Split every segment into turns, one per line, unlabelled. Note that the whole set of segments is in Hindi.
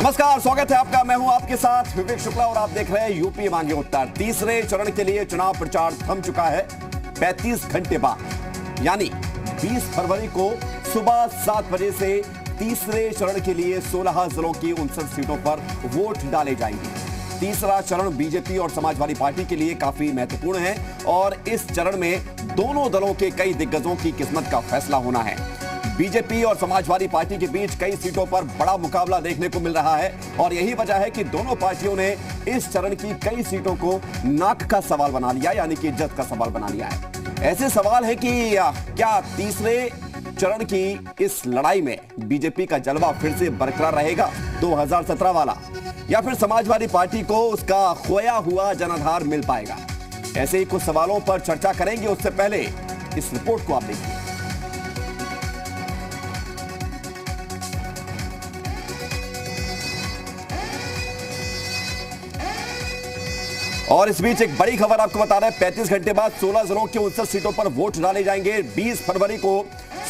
नमस्कार, स्वागत है आपका। मैं हूं आपके साथ विवेक शुक्ला और आप देख रहे हैं यूपी मांगे उत्तर। तीसरे चरण के लिए चुनाव प्रचार थम चुका है। 35 घंटे बाद यानी 20 फरवरी को सुबह 7 बजे से तीसरे चरण के लिए 16 जिलों की 59 सीटों पर वोट डाले जाएंगे। तीसरा चरण बीजेपी और समाजवादी पार्टी के लिए काफी महत्वपूर्ण है और इस चरण में दोनों दलों के कई दिग्गजों की किस्मत का फैसला होना है। बीजेपी और समाजवादी पार्टी के बीच कई सीटों पर बड़ा मुकाबला देखने को मिल रहा है और यही वजह है कि दोनों पार्टियों ने इस चरण की कई सीटों को नाक का सवाल बना लिया, यानी कि इज्जत का सवाल बना लिया है। ऐसे सवाल है कि क्या तीसरे चरण की इस लड़ाई में बीजेपी का जलवा फिर से बरकरार रहेगा 2017 वाला, या फिर समाजवादी पार्टी को उसका खोया हुआ जनाधार मिल पाएगा? ऐसे ही कुछ सवालों पर चर्चा करेंगे। उससे पहले इस रिपोर्ट को आप देखिए। और इस बीच एक बड़ी खबर आपको बता रहे हैं। 35 घंटे बाद 16 जिलों की 59 सीटों पर वोट डाले जाएंगे। 20 फरवरी को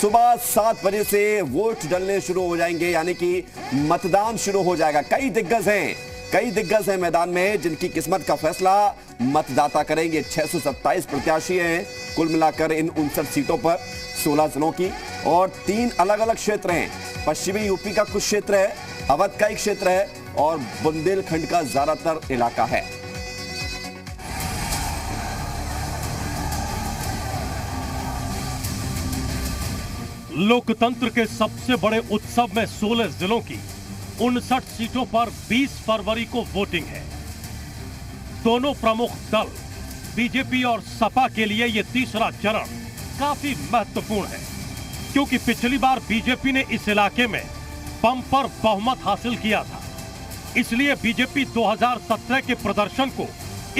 सुबह 7 बजे से वोट डलने शुरू हो जाएंगे, यानी कि मतदान शुरू हो जाएगा। कई दिग्गज हैं मैदान में, जिनकी किस्मत का फैसला मतदाता करेंगे। 627 प्रत्याशी हैं कुल मिलाकर इन 59 सीटों पर 16 जिलों की, और 3 अलग अलग क्षेत्र हैं। पश्चिमी यूपी का कुछ क्षेत्र है, अवध का एक क्षेत्र है और बुंदेलखंड का ज्यादातर इलाका है।
लोकतंत्र के सबसे बड़े उत्सव में 16 जिलों की 59 सीटों पर 20 फरवरी को वोटिंग है। दोनों प्रमुख दल बीजेपी और सपा के लिए यह तीसरा चरण काफी महत्वपूर्ण है, क्योंकि पिछली बार बीजेपी ने इस इलाके में बम्पर बहुमत हासिल किया था। इसलिए बीजेपी 2017 के प्रदर्शन को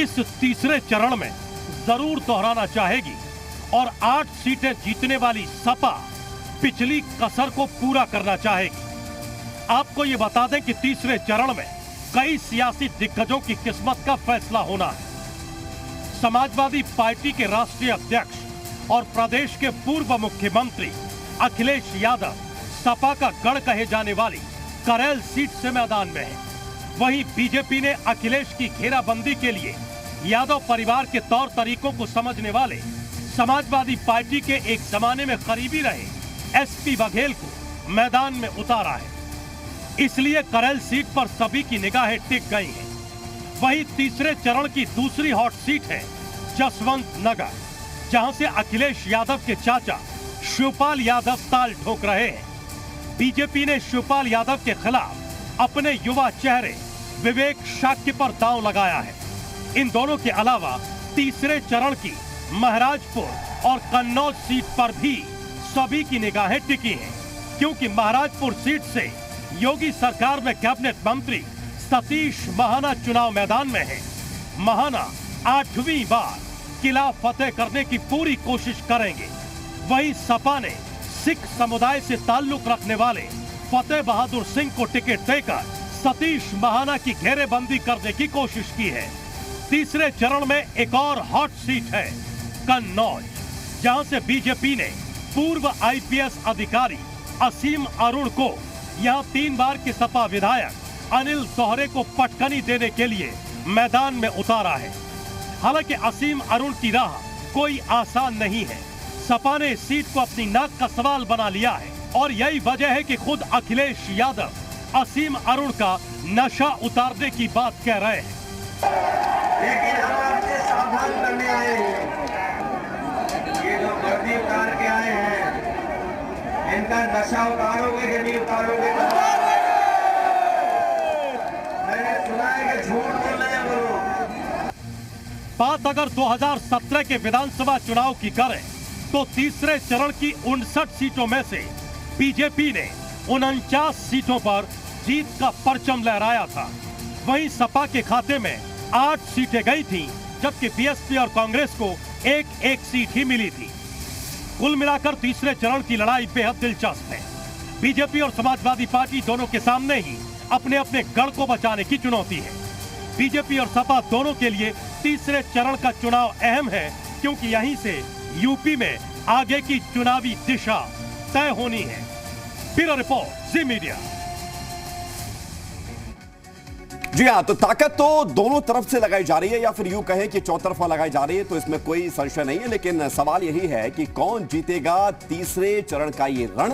इस तीसरे चरण में जरूर दोहराना चाहेगी और 8 सीटें जीतने वाली सपा पिछली कसर को पूरा करना चाहेगी। आपको यह बता दें कि तीसरे चरण में कई सियासी दिग्गजों की किस्मत का फैसला होना है। समाजवादी पार्टी के राष्ट्रीय अध्यक्ष और प्रदेश के पूर्व मुख्यमंत्री अखिलेश यादव सपा का गढ़ कहे जाने वाली करेल सीट से मैदान में है। वहीं बीजेपी ने अखिलेश की घेराबंदी के लिए यादव परिवार के तौर तरीकों को समझने वाले समाजवादी पार्टी के एक जमाने में करीबी रहे एसपी बघेल को मैदान में उतारा है। इसलिए करेल सीट पर सभी की निगाहें टिक गई हैं। वहीं तीसरे चरण की दूसरी हॉट सीट है जसवंत नगर, जहां से अखिलेश यादव के चाचा शिवपाल यादव ताल ठोक रहे हैं। बीजेपी ने शिवपाल यादव के खिलाफ अपने युवा चेहरे विवेक शाक्य पर दांव लगाया है। इन दोनों के अलावा तीसरे चरण की महाराजपुर और कन्नौज सीट पर भी सभी की निगाहें टिकी हैं, क्योंकि महाराजपुर सीट से योगी सरकार में कैबिनेट मंत्री सतीश महाना चुनाव मैदान में है। महाना 8वीं बार किला फतेह करने की पूरी कोशिश करेंगे। वहीं सपा ने सिख समुदाय से ताल्लुक रखने वाले फतेह बहादुर सिंह को टिकट देकर सतीश महाना की घेरेबंदी करने की कोशिश की है। तीसरे चरण में एक और हॉट सीट है कन्नौज, जहां से बीजेपी ने पूर्व आईपीएस अधिकारी असीम अरुण को यहां 3 बार के सपा विधायक अनिल दोहरे को पटकनी देने के लिए मैदान में उतारा है। हालांकि असीम अरुण की राह कोई आसान नहीं है। सपा ने इस सीट को अपनी नाक का सवाल बना लिया है और यही वजह है कि खुद अखिलेश यादव असीम अरुण का नशा उतारने की बात कह रहे हैं।
लेकिन हम आपसे सावधान करने आए हैं। ये जो वर्दी उतार के आए हैं, इनका नशा उतारोगे कि नहीं उतारोगे? मैंने सुना है कि झूठ बोल रहे हैं वो लोग।
बात अगर 2017 के विधानसभा चुनाव की करें तो तीसरे चरण की 59 सीटों में से बीजेपी ने 49 सीटों पर जीत का परचम लहराया था। वहीं सपा के खाते में 8 सीटें गई थीं, जबकि बीएसपी और कांग्रेस को एक सीट ही मिली थी। कुल मिलाकर तीसरे चरण की लड़ाई बेहद दिलचस्प है। बीजेपी और समाजवादी पार्टी दोनों के सामने ही अपने अपने गढ़ को बचाने की चुनौती है। बीजेपी और सपा दोनों के लिए तीसरे चरण का चुनाव अहम है, क्योंकि यहीं से यूपी में आगे की चुनावी दिशा तय होनी है। ब्यूरो रिपोर्ट, जी मीडिया।
जी हाँ, तो ताकत तो दोनों तरफ से लगाई जा रही है, या फिर यूं कहें कि चौतरफा लगाई जा रही है, तो इसमें कोई संशय नहीं है। लेकिन सवाल यही है कि कौन जीतेगा तीसरे चरण का ये रण।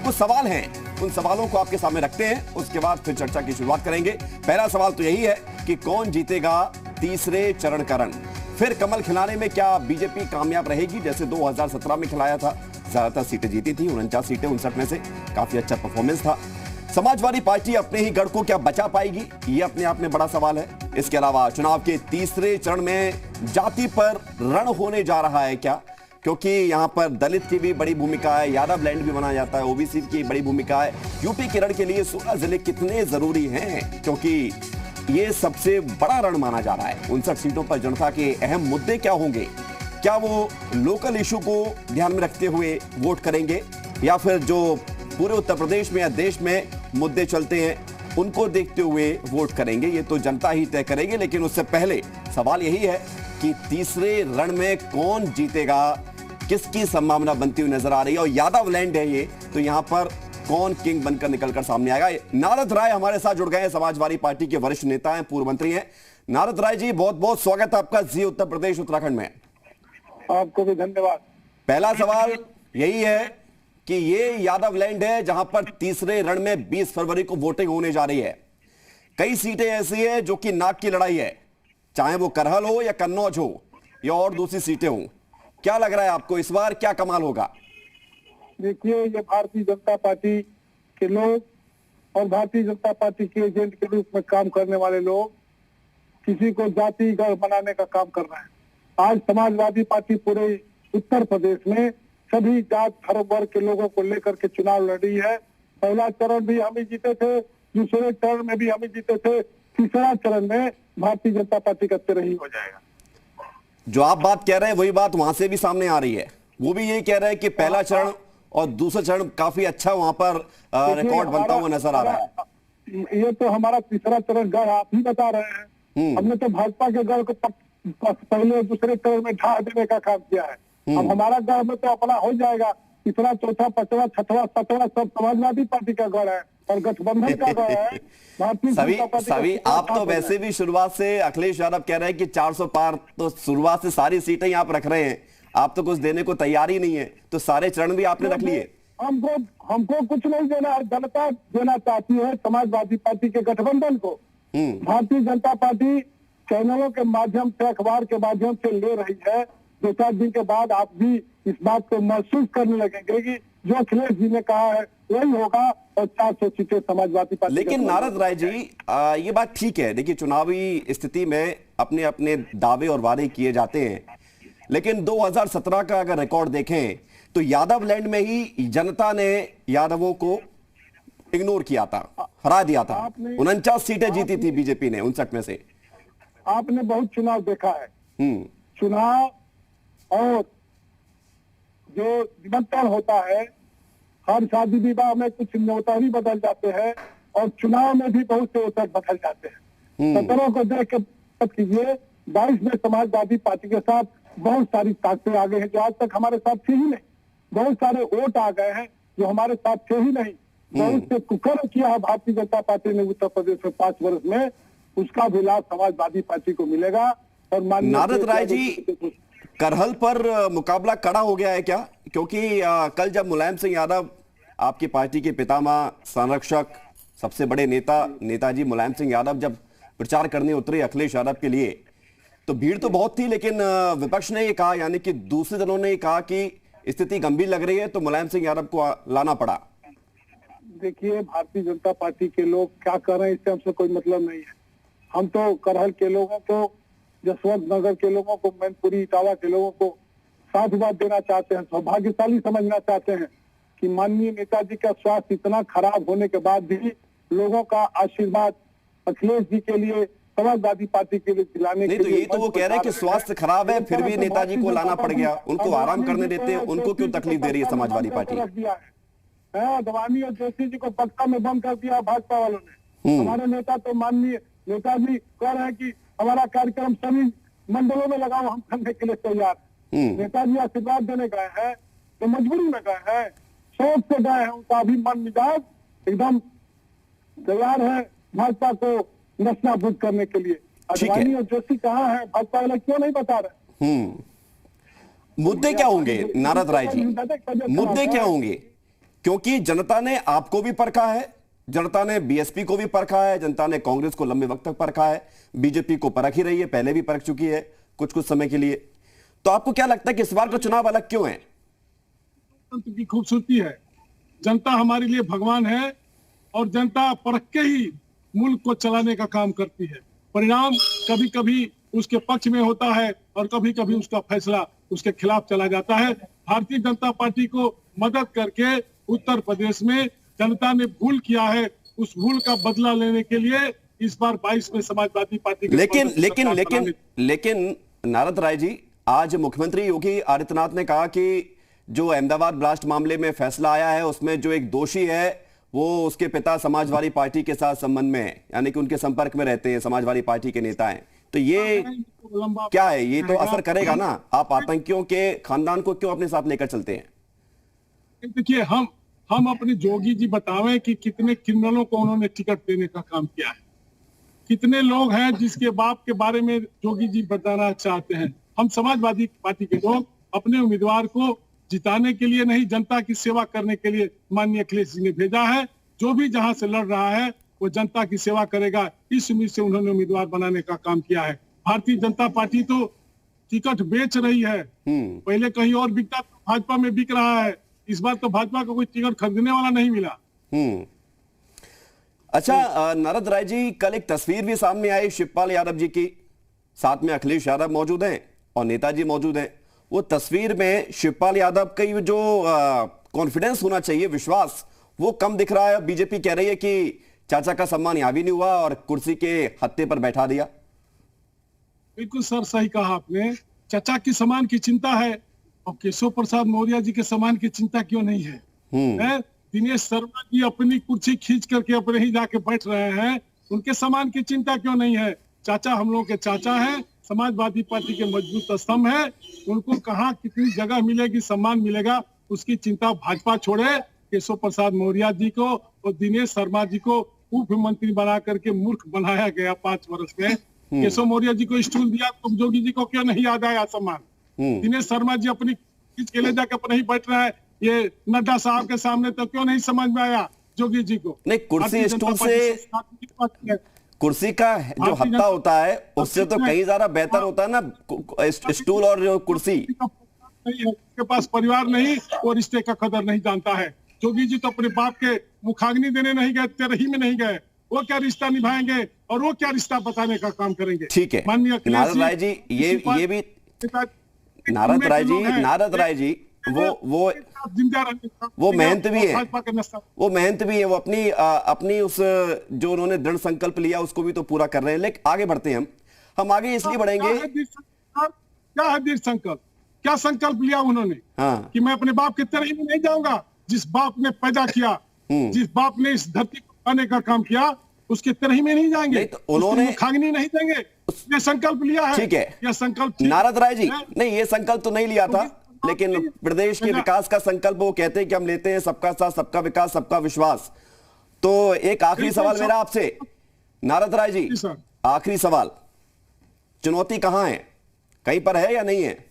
कुछ सवाल हैं, उन सवालों को आपके सामने रखते हैं, उसके बाद फिर चर्चा की शुरुआत करेंगे। पहला सवाल तो यही है कि कौन जीतेगा तीसरे चरण का रण। फिर कमल खिलाने में क्या बीजेपी कामयाब रहेगी, जैसे 2017 में खिलाया था, ज्यादातर सीटें जीती थी, 49 सीटें 59 में से, काफी अच्छा परफॉर्मेंस था। समाजवादी पार्टी अपने ही गढ़ को क्या बचा पाएगी, ये अपने आप में बड़ा सवाल है। इसके अलावा चुनाव के तीसरे चरण में जाति पर रण होने जा रहा है क्या, क्योंकि यहां पर दलित की भी बड़ी भूमिका है, यादव लैंड भी माना जाता है, ओबीसी की बड़ी भूमिका है। यूपी के रण के लिए 16 जिले कितने जरूरी हैं, क्योंकि ये सबसे बड़ा रण माना जा रहा है। 59 सीटों पर जनता के अहम मुद्दे क्या होंगे, क्या वो लोकल इशू को ध्यान में रखते हुए वोट करेंगे, या फिर जो पूरे उत्तर प्रदेश में या देश में मुद्दे चलते हैं उनको देखते हुए वोट करेंगे, ये तो जनता ही तय करेगी। लेकिन उससे पहले सवाल यही है कि तीसरे रण में कौन जीतेगा, किसकी संभावना बनती हुई नजर आ रही है, और यादव लैंड है ये, तो यहां पर कौन किंग बनकर निकलकर सामने आएगा। नारद राय हमारे साथ जुड़ गए हैं, समाजवादी पार्टी के वरिष्ठ नेता हैं, पूर्व मंत्री हैं। नारद राय जी, बहुत बहुत स्वागत है आपका जी उत्तर प्रदेश उत्तराखंड में।
आपको भी धन्यवाद।
पहला सवाल यही है कि ये यादव लैंड है जहां पर तीसरे रण में 20 फरवरी को वोटिंग होने जा रही है। कई सीटें ऐसी है जो कि नाक की लड़ाई है, चाहे वो करहल हो या कन्नौज हो या और दूसरी सीटें हो। क्या लग रहा है आपको, इस बार क्या कमाल होगा?
देखिए, ये भारतीय जनता पार्टी के लोग और भारतीय जनता पार्टी के एजेंट के रूप में काम करने वाले लोग किसी को जाति गढ़ बनाने का काम कर रहे हैं। आज समाजवादी पार्टी पूरे उत्तर प्रदेश में सभी जात धर्म वर्ग के लोगों को लेकर के चुनाव लड़ी है। पहला चरण भी हम ही जीते थे, दूसरे चरण में भी हम ही जीते थे, तीसरा चरण में भारतीय जनता पार्टी का तेरही हो जाएगा।
जो आप बात कह रहे हैं वही बात वहां से भी सामने आ रही है। वो भी यही कह रहे हैं कि पहला चरण और दूसरा चरण काफी अच्छा वहां पर रिकॉर्ड बनता हुआ नजर आ रहा है।
ये तो हमारा तीसरा चरण गढ़ आप ही बता रहे हैं। हमने तो भाजपा के गढ़ को पहले दूसरे चरण में ढा देने का काम किया है। अब हमारा गढ़ में तो अपना हो जाएगा। तीसरा, चौथा, पांचवा, छठवां, सातवां सब समाजवादी पार्टी का गढ़ है और गठबंधन का गढ़ है।
सभी आप तो वैसे भी शुरुआत से अखिलेश यादव कह रहे हैं कि 400 पार, तो शुरुआत से सारी सीटें आप रख रहे हैं, आप तो कुछ देने को तैयार ही नहीं है, तो सारे चरण भी आपने रख लिए।
हमको कुछ नहीं देना है, जनता देना चाहती है समाजवादी पार्टी के गठबंधन को। भारतीय जनता पार्टी चैनलों के माध्यम से, अखबार के माध्यम से ले रही है। 2-4 दिन के बाद आप भी इस बात को महसूस करने लगेंगे कि जो अखिलेश जी ने कहा है वही होगा और 400 सीटें समाजवादी पार्टी।
लेकिन नारद राय जी, ये बात ठीक है, देखिए चुनावी स्थिति में अपने अपने दावे और वादे किए जाते हैं, लेकिन 2017 का अगर रिकॉर्ड देखें तो यादव लैंड में ही जनता ने यादवों को इग्नोर किया था, हरा दिया था। 49 सीटें जीती थी बीजेपी ने 59 में से।
आपने बहुत चुनाव देखा है। चुनाव और जो निमंत्रण होता है, हर शादी विवाह में कुछ न्योता भी बदल जाते हैं और चुनाव में भी बहुत से अवसर बदल जाते हैं। 17 को देख के मत कीजिए, 22 में समाजवादी पार्टी के साथ बहुत सारी ताकतें आ गई हैं जो आज तक हमारे साथ थी ही नहीं। बहुत सारे वोट आ गए हैं जो हमारे साथ थे ही नहीं। बहुत से कुकर्म किया है भारतीय जनता पार्टी ने उत्तर प्रदेश में 5 वर्ष में, उसका भी लाभ समाजवादी पार्टी को मिलेगा। और
नारद राय जी, करहल पर मुकाबला कड़ा हो गया है क्या? क्योंकि कल जब मुलायम सिंह यादव, आपकी पार्टी के पितामह, संरक्षक, सबसे बड़े नेता नेताजी मुलायम सिंह यादव जब प्रचार करने उतरे अखिलेश यादव के लिए, तो भीड़ तो बहुत थी, लेकिन विपक्ष ने ये कहा, यानी कि दूसरे दलों ने कहा कि स्थिति गंभीर लग रही है, तो मुलायम सिंह यादव को लाना पड़ा।
देखिए, भारतीय जनता पार्टी के लोग क्या कर रहे हैं इससे हमसे कोई मतलब नहीं है। हम तो करहल के लोगों को, जसवंत नगर के लोगों को, मैनपुरी, इटावा के लोगों को साधुवाद देना चाहते हैं, सौभाग्यशाली समझना चाहते हैं कि माननीय नेताजी का स्वास्थ्य इतना खराब होने के बाद भी लोगों का आशीर्वाद अखिलेश जी के लिए, समाजवादी पार्टी के लिए दिलाने के लिए।
तो ये तो वो कह रहे हैं कि स्वास्थ्य खराब है, फिर भी नेताजी को लाना पड़ गया, उनको आराम करने देते हैं, उनको क्यों तकलीफ दे रही है समाजवादी पार्टी?
अडवाणी और जोशी जी को बक्का में बंद कर दिया भाजपा वालों ने। हमारे नेता तो माननीय नेताजी कह रहे हैं कि हमारा कार्यक्रम सभी मंडलों में लगाओ, हम करने के लिए तैयार हैं। नेताजी आशीर्वाद देने गए हैं तो मजबूरी में गए हैं, शौक से गए हैं, उनका भी मन मिजाज एकदम तैयार है भाजपा को नस्ताबूद करने के लिए।
ठीक है।
अडवाणी और जोशी कहाँ है, भाजपा वाले क्यों नहीं बता रहे?
मुद्दे क्या होंगे नारद राय जी, मुद्दे क्या होंगे? क्योंकि जनता ने आपको भी परखा है, जनता ने बीएसपी को भी परखा है, जनता ने कांग्रेस को लंबे वक्त तक परखा है, बीजेपी को परख ही रही है, पहले भी परख चुकी है कुछ कुछ समय के लिए। तो आपको क्या लगता है कि इस बार का चुनाव अलग क्यों है?
की खूबसूरती है, जनता हमारे लिए भगवान है और जनता परख के ही मुल्क को चलाने का काम करती है। परिणाम कभी कभी उसके पक्ष में होता है और कभी कभी उसका फैसला उसके खिलाफ चला जाता है। भारतीय जनता पार्टी को मदद करके उत्तर प्रदेश में जनता ने भूल किया है, उस भूल का बदला लेने के लिए इस बार 22 में समाजवादी पार्टी
लेकिन नारद राय जी, आज मुख्यमंत्री योगी आदित्यनाथ ने कहा कि जो अहमदाबाद ब्लास्ट मामले में फैसला आया है उसमें जो एक दोषी है वो उसके पिता समाजवादी पार्टी के साथ संबंध में है, यानी कि उनके संपर्क में रहते हैं, समाजवादी पार्टी के नेता हैं। तो ये क्या है? ये तो असर करेगा ना, आप आतंकियों के खानदान को क्यों अपने साथ लेकर चलते हैं?
देखिए, हम अपने जोगी जी बतावें कि कितने क्रिमिनलों को उन्होंने टिकट देने का काम किया है, कितने लोग हैं जिसके बाप के बारे में जोगी जी बताना चाहते हैं। हम समाजवादी पार्टी के लोग अपने उम्मीदवार को जिताने के लिए नहीं, जनता की सेवा करने के लिए माननीय अखिलेश जी ने भेजा है। जो भी जहां से लड़ रहा है वो जनता की सेवा करेगा, इस उम्मीद से उन्होंने उम्मीदवार बनाने का काम किया है। भारतीय जनता पार्टी तो टिकट बेच रही है, पहले कहीं और बिकता तो भाजपा में बिक रहा है, इस बार तो भाजपा को कोई टिकट खरीदने वाला नहीं मिला।
अच्छा नारद राय जी, कल एक तस्वीर भी सामने आई शिवपाल यादव जी की, साथ में अखिलेश यादव मौजूद हैं और नेताजी मौजूद हैं। वो तस्वीर में शिवपाल यादव का जो कॉन्फिडेंस होना चाहिए, विश्वास, वो कम दिख रहा है। बीजेपी कह रही है कि चाचा का सम्मान यहां भी नहीं हुआ और कुर्सी के हत्थे पर बैठा दिया।
बिल्कुल सर, सही कहा आपने। चाचा की सम्मान की चिंता है और केशव प्रसाद मौर्य जी के सम्मान की चिंता क्यों नहीं है? दिनेश शर्मा जी अपनी कुर्सी खींच करके अपने ही जाके बैठ रहे हैं, उनके सम्मान की चिंता क्यों नहीं है? चाचा हम लोगों के चाचा हैं, समाजवादी पार्टी के मजबूत स्तंभ है, उनको कहाँ कितनी जगह मिलेगी, सम्मान मिलेगा, उसकी चिंता भाजपा छोड़े। केशव प्रसाद मौर्य जी को और दिनेश शर्मा जी को उप मंत्री बना करके मूर्ख बनाया गया 5 वर्ष में। केशव मौर्य जी को स्टूल दिया तो जोगी जी को क्यों नहीं याद आया सम्मान? दिनेश शर्मा जी अपनी खींच के ले जाकर अपने ही बैठ रहा है, ये नड्डा साहब के सामने तो क्यों नहीं समझ में आया जोगी जी को?
नहीं, कुर्सी स्टूल से कुर्सी का जो हत्था होता है उससे तो कहीं ज्यादा बेहतर होता है ना स्टूल और जो कुर्सी।
उसके पास परिवार नहीं और रिश्ते का कदर नहीं जानता है। जोगी जी तो अपने बाप के मुखाग्नि देने नहीं गए, तेरही में नहीं गए, वो क्या रिश्ता निभाएंगे और वो क्या रिश्ता बताने का काम करेंगे?
ठीक है नारद राय जी, ये भी नारद राय जी वो मेहनत भी है, वो मेहनत भी है, वो अपनी उस जो उन्होंने दृढ़ संकल्प लिया उसको भी तो पूरा कर रहे हैं। लेकिन आगे बढ़ते हैं, हम आगे इसलिए बढ़ेंगे।
क्या है दृढ़ संकल्प? क्या संकल्प लिया उन्होंने? कि मैं अपने बाप की तरह में नहीं जाऊंगा। जिस बाप ने पैदा किया, जिस बाप ने इस धरती को खाने का काम किया, उसके तरह में नहीं जाएंगे,
तो उन्होंने
खागनी नहीं देंगे, ये संकल्प लिया है।
ठीक है,
यह संकल्प
नारद राय जी नहीं, ये संकल्प तो नहीं लिया था, लेकिन प्रदेश के विकास का संकल्प वो कहते हैं कि हम लेते हैं सबका साथ, सबका विकास, सबका विश्वास। तो एक आखिरी सवाल मेरा आपसे नारद राय जी, आखिरी सवाल, चुनौती कहां है? कहीं पर है या नहीं है?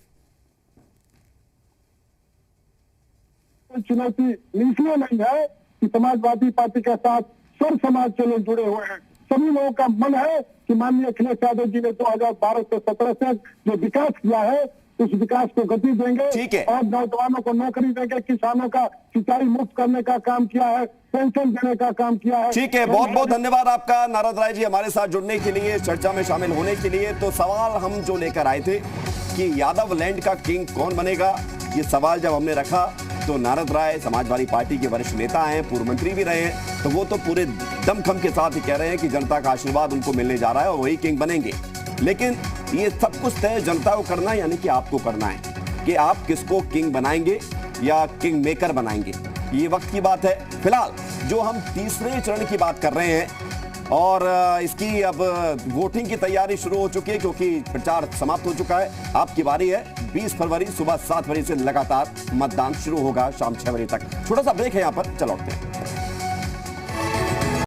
चुनौती इसलिए नहीं है कि समाजवादी पार्टी के साथ सर्व समाज के लोग जुड़े हुए हैं। सभी लोगों का मन है कि माननीय अखिलेश यादव जी ने 2012 से 17 से जो विकास किया है उस विकास को गति देंगे।
ठीक है।
और नौजवानों को नौकरी देंगे, किसानों का सिंचाई मुक्त करने का काम किया है, पेंशन देने का काम किया है।
ठीक है, बहुत बहुत धन्यवाद आपका नारद राय जी हमारे साथ जुड़ने के लिए, चर्चा में शामिल होने के लिए। तो सवाल हम जो लेकर आए थे कि यादव लैंड का किंग कौन बनेगा, ये सवाल जब हमने रखा तो नारद राय समाजवादी पार्टी के वरिष्ठ नेता हैं, पूर्व मंत्री भी रहे हैं, तो वो तो पूरे दमखम के साथ ही कह रहे हैं कि जनता का आशीर्वाद उनको मिलने जा रहा है और वही किंग बनेंगे। लेकिन ये सब कुछ तय जनता को करना है, यानी कि आपको करना है कि आप किसको किंग बनाएंगे या किंग मेकर बनाएंगे, ये वक्त की बात है। फिलहाल जो हम तीसरे चरण की बात कर रहे हैं और इसकी अब वोटिंग की तैयारी शुरू हो चुकी है क्योंकि प्रचार समाप्त हो चुका है। आपकी बारी है, 20 फरवरी सुबह 7 बजे से लगातार मतदान शुरू होगा शाम 6 बजे तक। छोटा सा ब्रेक है यहाँ पर, चलो उठते हैं।